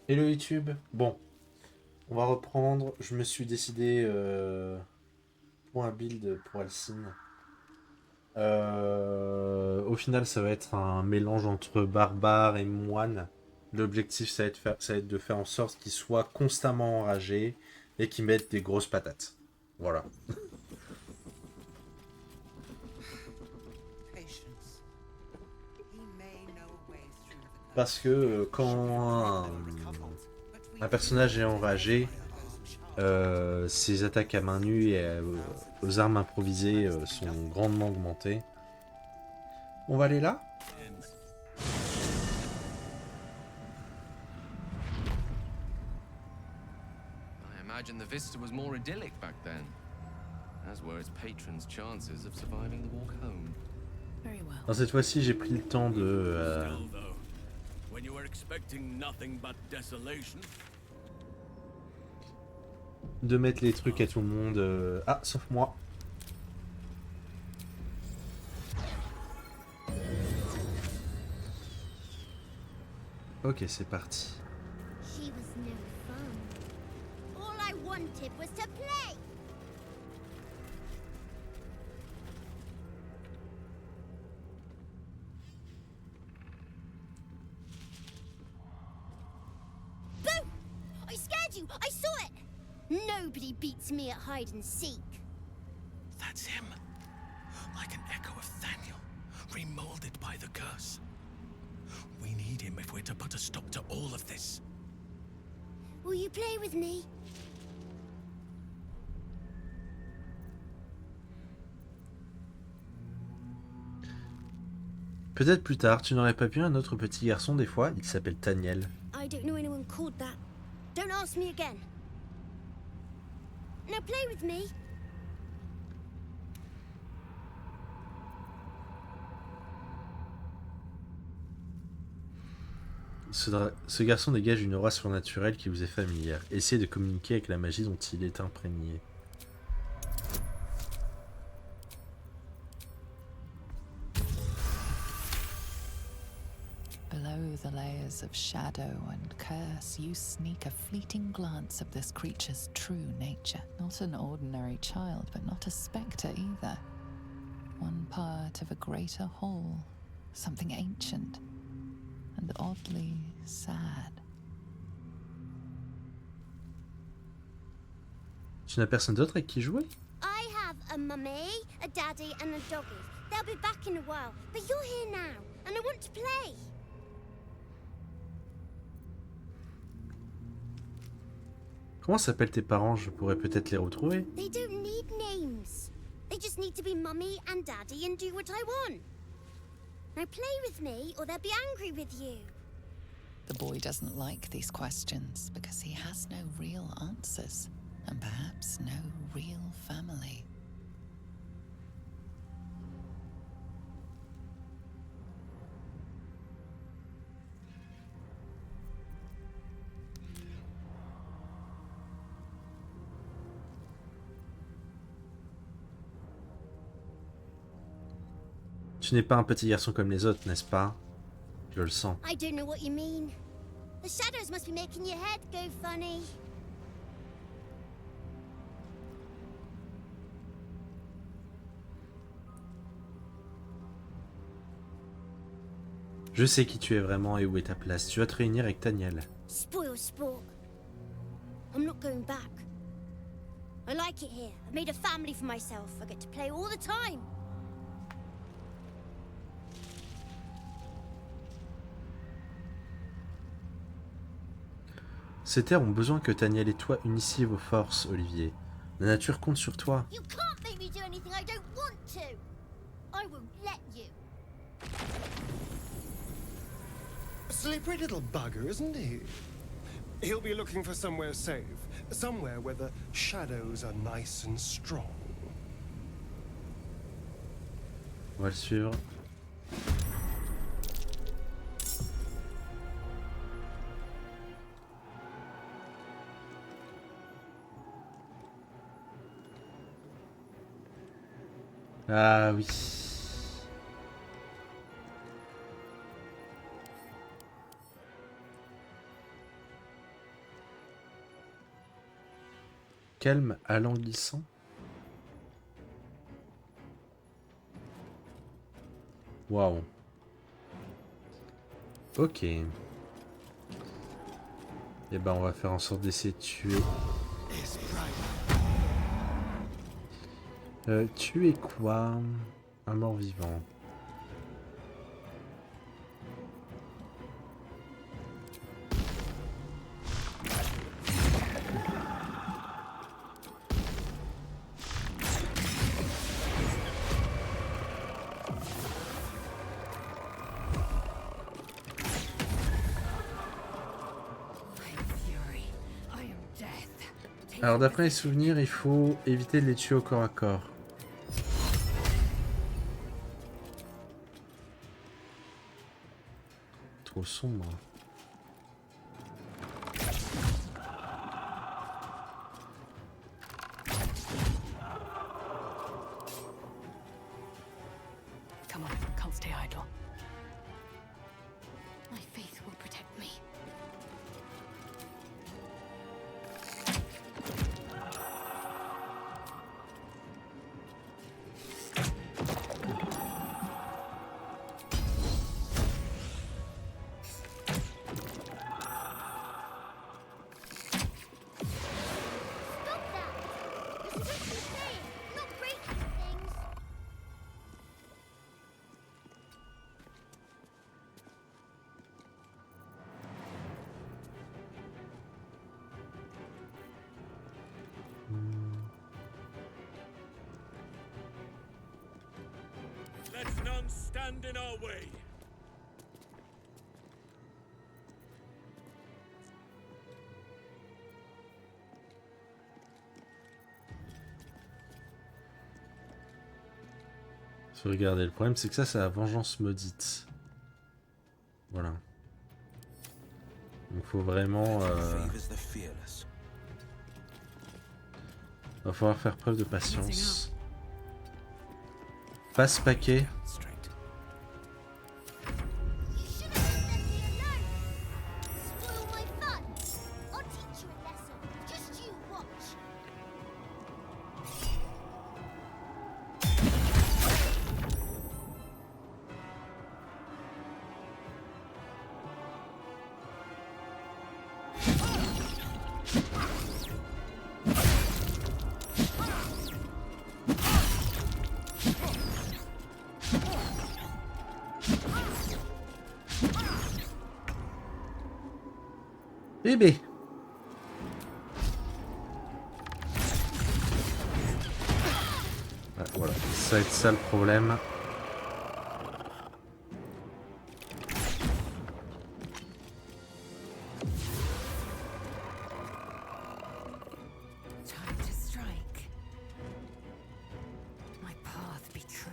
Hello YouTube. Bon, on va reprendre. Je me suis décidé pour un build pour Alcine. Au final, ça va être un mélange entre barbare et moine. L'objectif, ça va être de faire en sorte qu'il soit constamment enragé et qu'il mette des grosses patates. Voilà. Parce que quand un personnage est enragé, ses attaques à main nue et aux armes improvisées sont grandement augmentées. On va aller là. I imagine the vista was more idyllic back then, as were its patrons' chances of surviving the walk home. Very well. Dans cette fois-ci, j'ai pris le temps Still, though, when you were expecting nothing but desolation, de mettre les trucs à tout le monde. Ah, sauf moi. Ok, c'est parti. She was no fun. All I wanted was to play. Boo! I scared you. I saw it. Nobody beats me at hide and seek. that's him. Like an echo of Thaniel, remolded by the curse. We need him if we're to put a stop to all of this. Will you play with me? Peut-être plus tard, tu n'aurais pas pu un autre petit garçon des fois. Il s'appelle Taniel. I don't know anyone called that. Don't ask me again. Now play with me. Ce garçon dégage une aura surnaturelle qui vous est familière. Essayez de communiquer avec la magie dont il est imprégné. Below the layers of shadow and curse, you sneak a fleeting glance of this creature's true nature. Not an ordinary child, but not a spectre either. One part of a greater whole, something ancient and oddly sad. Tu n'as personne d'autre avec qui jouer? I have a mummy, a daddy, and a doggy. They'll be back in a while, but you're here now, and I want to play. Comment s'appellent tes parents? Je pourrais peut-être les retrouver. They don't need names. They just need to be mummy and daddy and do what I want. Now play with me, or they'll be angry with you. The boy doesn't like these questions because he has no real answers, and perhaps no real family. Tu n'es pas un petit garçon comme les autres, n'est-ce pas? Je le sens. I don't know what you mean. The shadows must be making your head go funny. Je sais qui tu es vraiment et où est ta place. Tu vas te réunir avec Taniel. Spoil sport. I'm not going back. I like it here. I've made a family for myself. I get to play all the time. Ces terres ont besoin que Taniel et toi unissiez vos forces, Olivier. La nature compte sur toi. You can't make me do anything I don't want to. I won't let you. Slippery little bugger, isn't he? He'll be looking for somewhere safe, somewhere where the shadows are nice and strong. On va le suivre. Ah oui. calme alanguissant. Waouh. Ok. Et ben on va faire en sorte d'essayer de tuer. Tuer quoi? Un mort-vivant. Alors d'après les souvenirs, il faut éviter de les tuer au corps à corps. Trop sombre. Come on, can't stay idle. My faith will protect me. Let none stand in our way. Regardez, le problème c'est que ça c'est la vengeance maudite. Voilà. Donc faut vraiment... va falloir faire preuve de patience. Passe paquet. Bébé. Ouais, voilà, ça va être ça le problème. Time to strike. My path be true.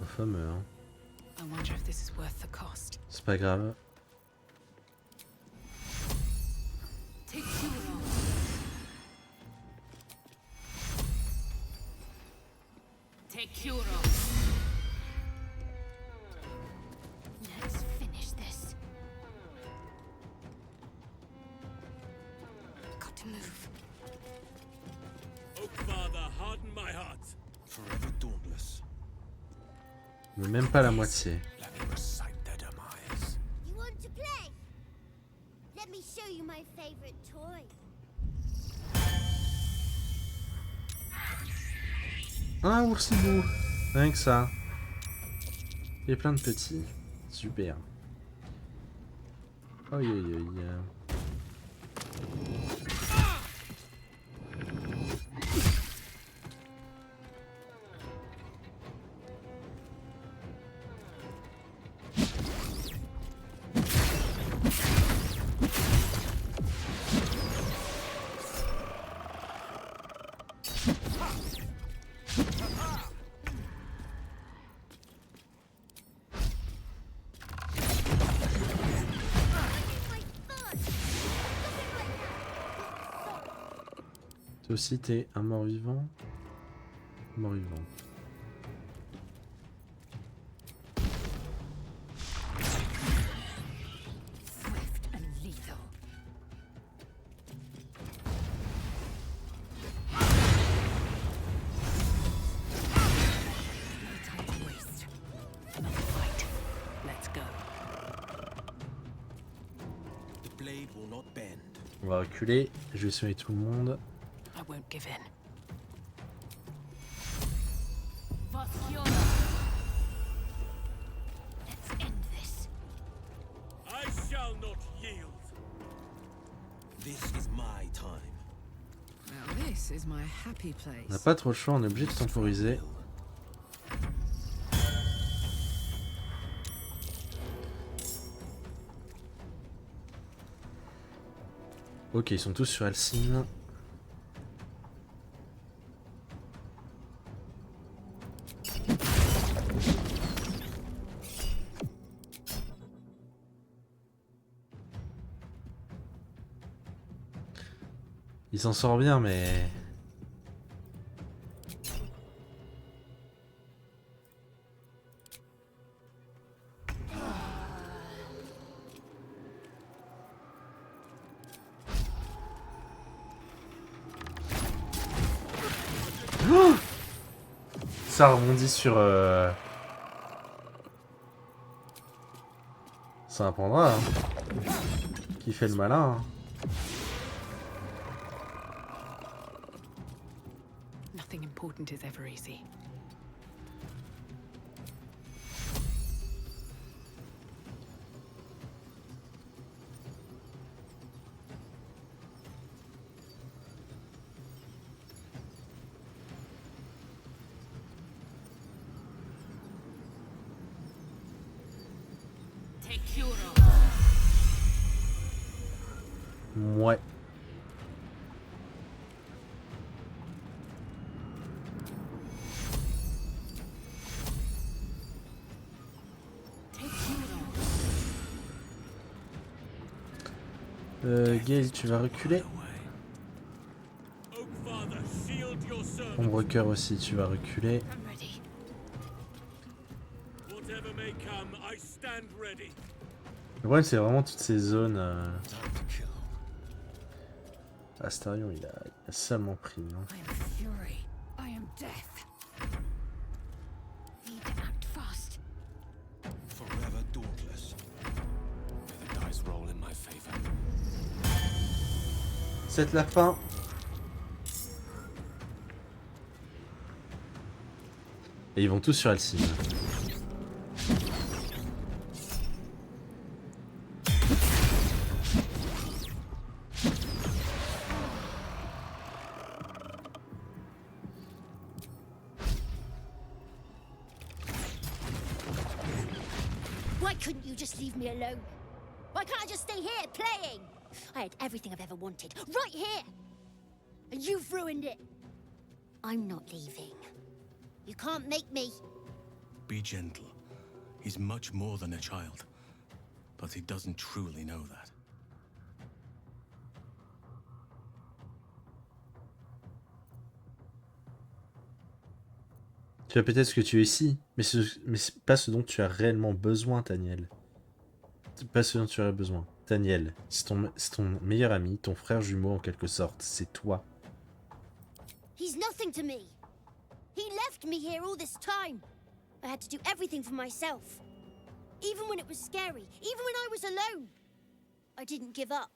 Le fameux, hein. I wonder if this is worth the cost. C'est pas grave. Take Hero. Take Hero. Let's finish this. Got to move. Oak Father, harden my heart. Forever dauntless. Mais même pas la moitié. Let me recite their demise. You want to play? Let me show you my favorite toy. Un oursibou. Rien que ça. Et plein de petits. Super. Aïe aïe aïe. Toi aussi t'es un mort-vivant. Mort-vivant. On va reculer. Je vais soigner tout le monde. I won't give in. Let's end this. I shall not yield. This is my time. Well, this is my happy On n'a place. pas trop le choix, on est obligé de temporiser. Ok, ils sont tous sur Alcine. Il s'en sort bien, mais... Oh, ça rebondit sur... Ça apprendra, hein. Qui fait le malin, hein. Nothing important is ever easy. Take Kuro. Ouais. Take Kuro. Gale, tu vas reculer. Oakfather, shield your servant. Ombrecoeur aussi, tu vas reculer. I'm ready. Whatever may come, I stand ready. Le problème, c'est vraiment toutes ces zones... Time to kill. Astarion, il a salement pris, hein. I am fury. I am death. Need to act fast. Forever dauntless. May the dice roll in my favor. C'est la fin. Et ils vont tous sur Alcine. Why couldn't you just leave me alone? Why can't I just stay here playing? I had everything I've ever wanted, right here. And you've ruined it. I'm not leaving. You can't make me. Be gentle. He's much more than a child. But he doesn't truly know that. Tu as peut-être ce que tu es ici, mais c'est pas ce dont tu as réellement besoin, Taniel. C'est pas ce dont tu aurais besoin. Taniel, c'est ton meilleur ami, ton frère jumeau en quelque sorte. C'est toi. He's nothing to me. He left me here all this time. I had to do everything for myself. Even when it was scary, even when I was alone. I didn't give up.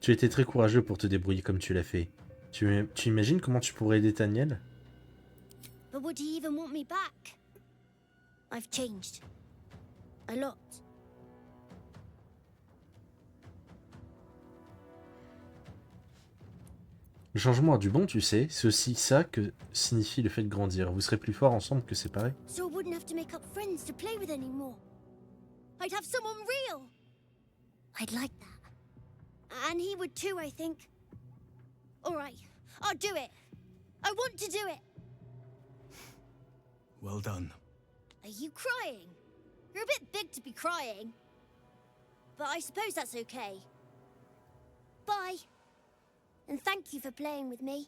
Tu étais très courageux pour te débrouiller comme tu l'as fait. Tu imagines comment tu pourrais aider Taniel? But would he even want me back? I've changed. A lot. Le changement a du bon, tu sais. C'est aussi ça que signifie le fait de grandir. Vous serez plus forts ensemble que séparés. So I wouldn't have to make up friends to play with anymore. I'd have someone real. I'd like that. And he would too, I think. Alright, I'll do it. I want to do it. Well done. Are you crying? You're a bit big to be crying. But I suppose that's okay. Bye. And thank you for playing with me.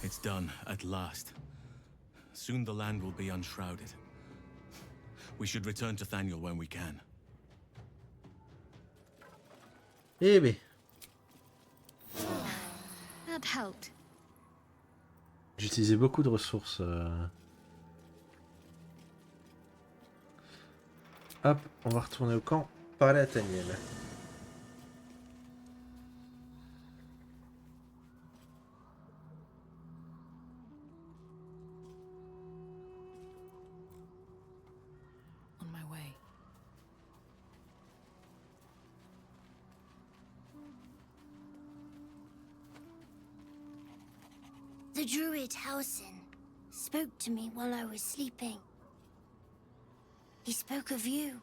It's done, at last. Soon the land will be unshrouded. We should return to Thaniel when we can. Eh ben. That helped. J'utilisais beaucoup de ressources. Hop, on va retourner au camp, parler à Taniel. On my way. The druid Halsin spoke to me while I was sleeping. He spoke of you.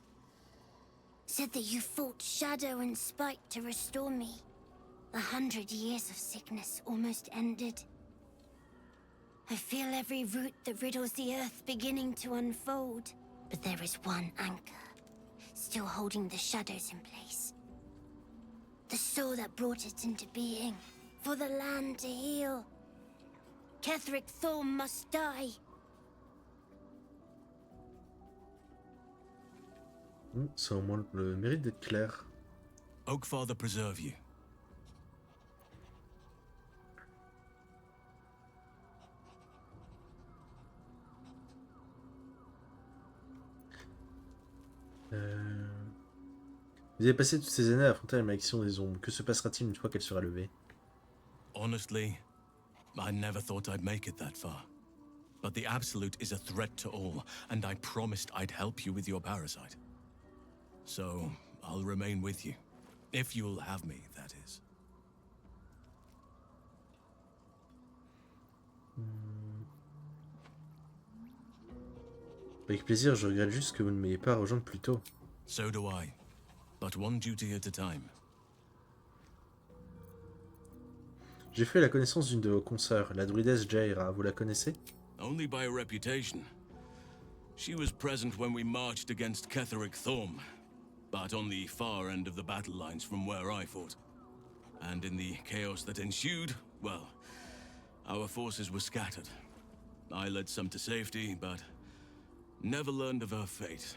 Said that you fought shadow and spite to restore me. 100 years of sickness almost ended. I feel every root that riddles the earth beginning to unfold. But there is one anchor, still holding the shadows in place. The soul that brought it into being, for the land to heal. Ketheric Thorm must die. Ça a au moins le mérite d'être clair. Oakfather preserve you. Vous avez passé toutes ces années à affronter la malédiction des ombres. Que se passera-t-il une fois qu'elle sera levée? Honestly, I never thought I'd make it that far. But the Absolute is a threat to all, and I promised I'd help you with your parasite. So, I'll remain with you. If you'll have me, that is. Avec plaisir, je regrette juste que vous ne m'ayez pas rejoint plus tôt. So do I. But one duty at a time. J'ai fait la connaissance d'une de vos consoeurs, la druidesse Jaira. Vous la connaissez? Only by reputation. She was present when we marched against Ketheric Thorm, but on the far end of the battle lines from where I fought. And in the chaos that ensued, well, our forces were scattered. I led some to safety, but never learned of her fate.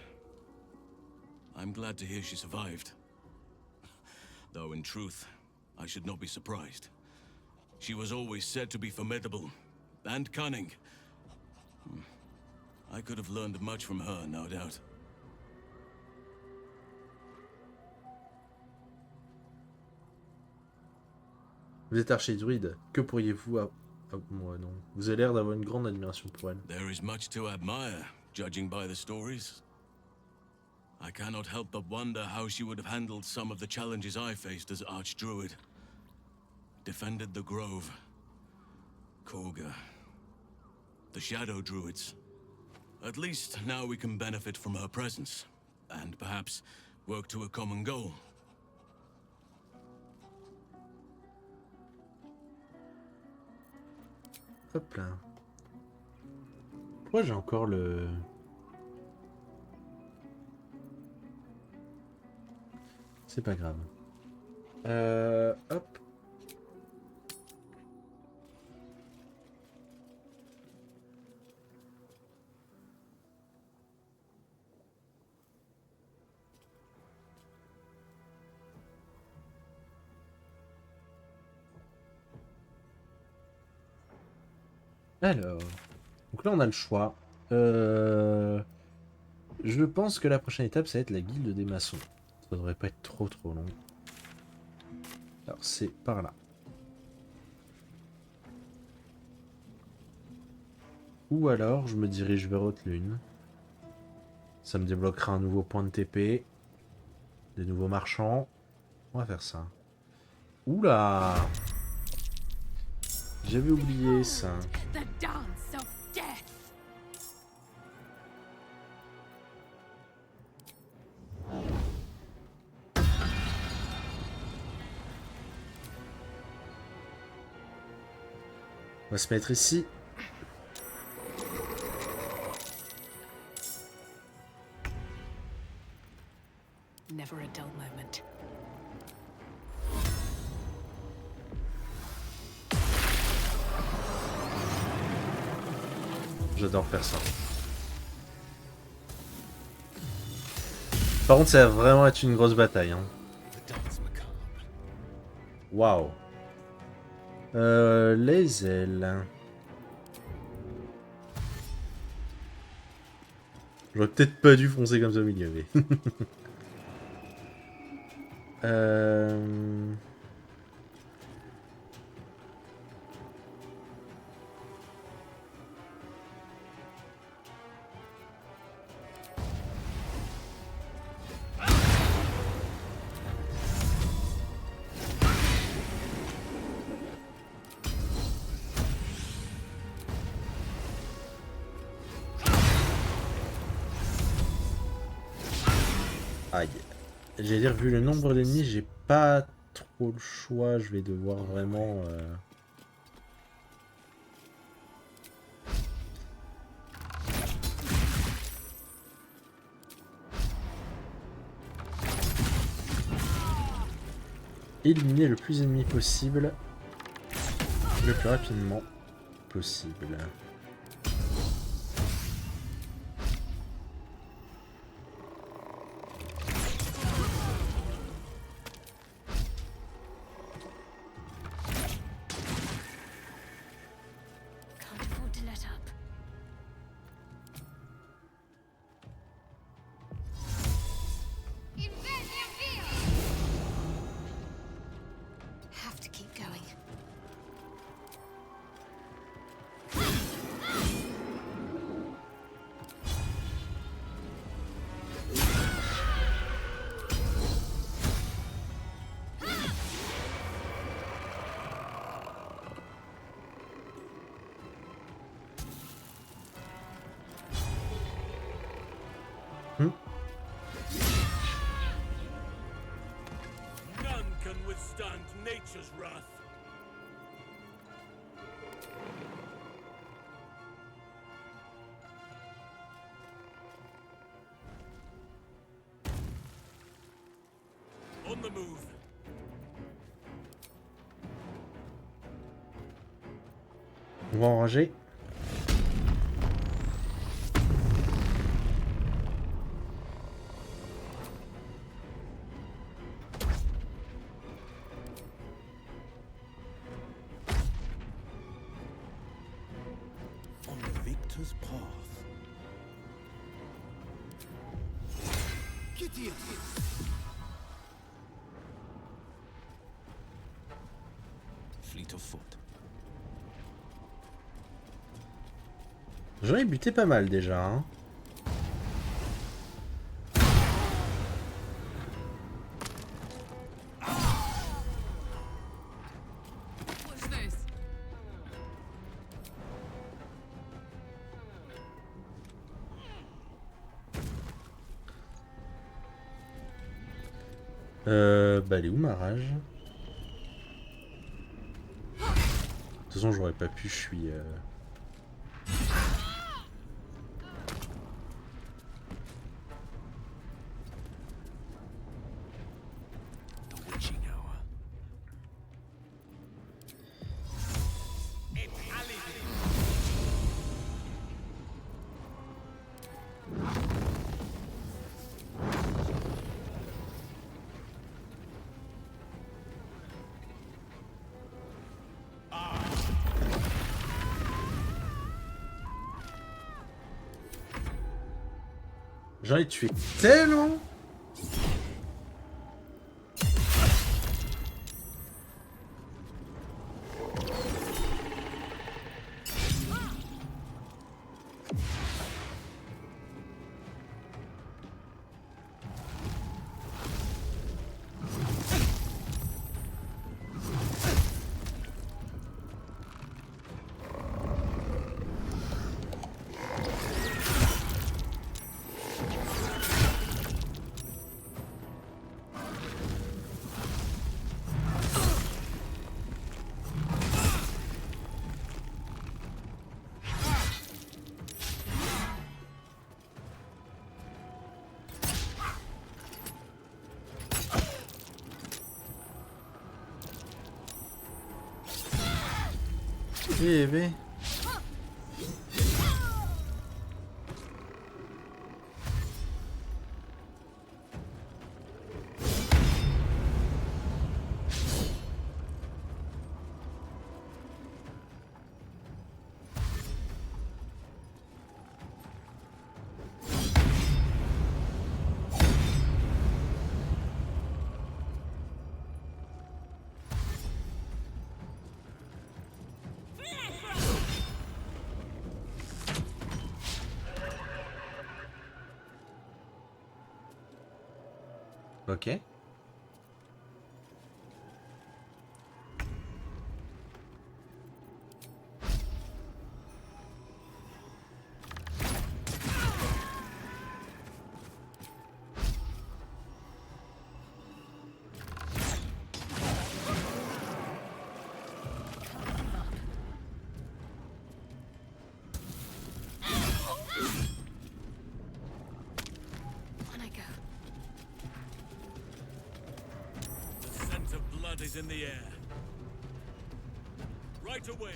I'm glad to hear she survived. Though in truth, I should not be surprised. She was always said to be formidable and cunning. I could have learned much from her, no doubt. Vous êtes archidruide. Que pourriez-vous... moi non. Vous avez l'air d'avoir une grande admiration pour elle. There is much to admire, judging by the stories. I cannot help but wonder how she would have handled some of the challenges I faced as Archdruid. Defended the Grove, Korga, the Shadow Druids. At least now we can benefit from her presence, and perhaps work to a common goal. Hop là. Pourquoi j'ai encore le... C'est pas grave. Hop. Alors, donc là on a le choix. Je pense que la prochaine étape ça va être la guilde des maçons. Ça devrait pas être trop long. Alors c'est par là. Ou alors je me dirige vers Haute-Lune. Ça me débloquera un nouveau point de TP. Des nouveaux marchands. On va faire ça. Oula! J'avais oublié ça. The dance of death. On va se mettre ici. Never a dull moment. J'adore faire ça. Par contre, ça va vraiment être une grosse bataille. Hein. Waouh. Les ailes. J'aurais peut-être pas dû foncer comme ça au milieu, mais... Aïe. J'allais dire, vu le nombre d'ennemis, j'ai pas trop le choix. Je vais devoir vraiment... éliminer le plus d'ennemis possible. Le plus rapidement possible. Can't afford to let up. Have to keep going. None can withstand nature's wrath. On the move. On va enrager. On the victor's path. Gideon! Fleet of foot. J'en ai buté pas mal déjà. Hein. What's this? Bah elle est où ma rage? De toute façon j'aurais pas pu, je suis... The witching hour. J'en ai tué tellement. Bébé. Ok. On I go. The scent of blood is in the air. Right away.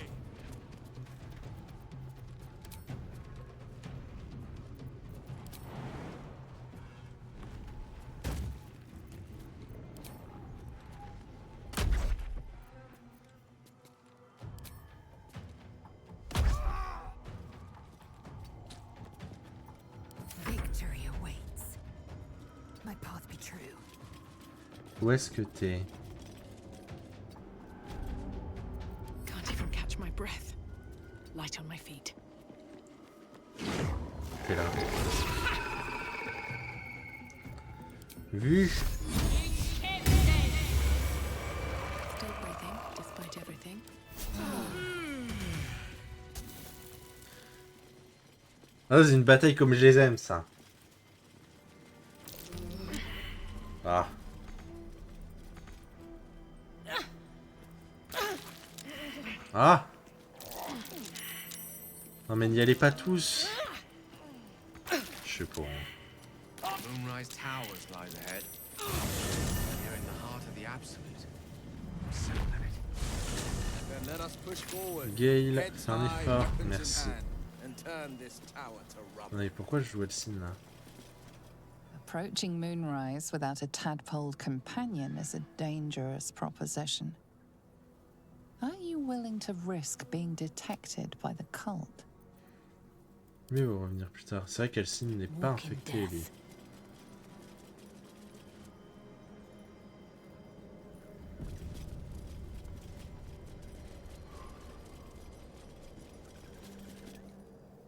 Victory awaits. My path be true. Où est-ce que t'es? Can't even catch my breath. Light on my feet. T'es là. Vu. Still breathing, despite everything. Ah, c'est une bataille comme je les aime, ça. Ah. Ah. Non mais n'y allez pas tous. Je sais pas. Moonrise Towers lies ahead. You're in the heart of the Absolute. I'm certain of it. Then let us push forward. Gale, Heads c'est un high, effort, weapons in merci. hand, and turn this tower to rubble. Mais pourquoi je jouais le signe là? Approaching Moonrise without a tadpole companion is a dangerous proposition. Are you willing to risk being detected by the cult? Mais on va revenir plus tard. C'est vrai qu'Elsin n'est pas Walking infecté, lui. death.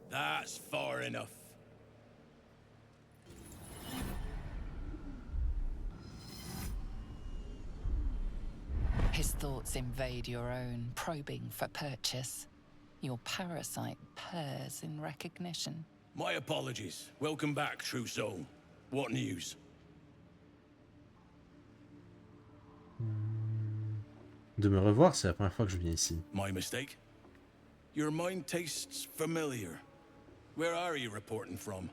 That's far enough. His thoughts invade your own, probing for purchase. Your parasite purrs in recognition. My apologies. Welcome back, True Soul. What news? De me revoir, c'est la première fois que je viens ici. My mistake? Your mind tastes familiar. Where are you reporting from?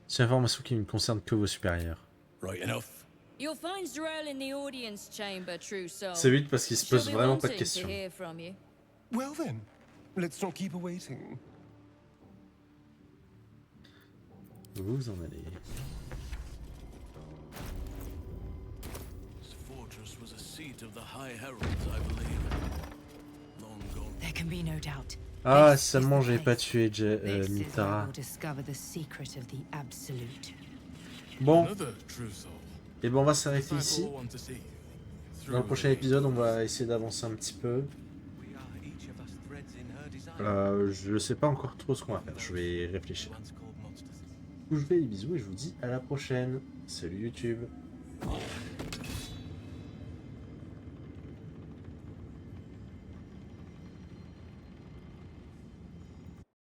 C'est une information qui ne concerne que vos supérieurs. Right enough. You'll find Z'rell in the audience chamber, True Soul. C'est vite parce qu'il se She'll pose be vraiment pas de wanting to questions. hear from you. Well then, let's not keep her waiting. Vous en allez. This fortress was a seat of the High Heralds, I believe. Long gone. There can be no doubt. Ah, This is seulement the j'ai pas place. tué This is where Mitara. we'll discover the secret of the Absolute. Bon, Another True Soul. et bon, on va s'arrêter That's ici. all I want to see. Dans le prochain épisode, on va essayer d'avancer un petit peu. We are each of us threads in her design. Je sais pas encore trop ce qu'on va faire. Je vais réfléchir. Once called monsters. Je vous fais des bisous et je vous dis à la prochaine. Salut YouTube.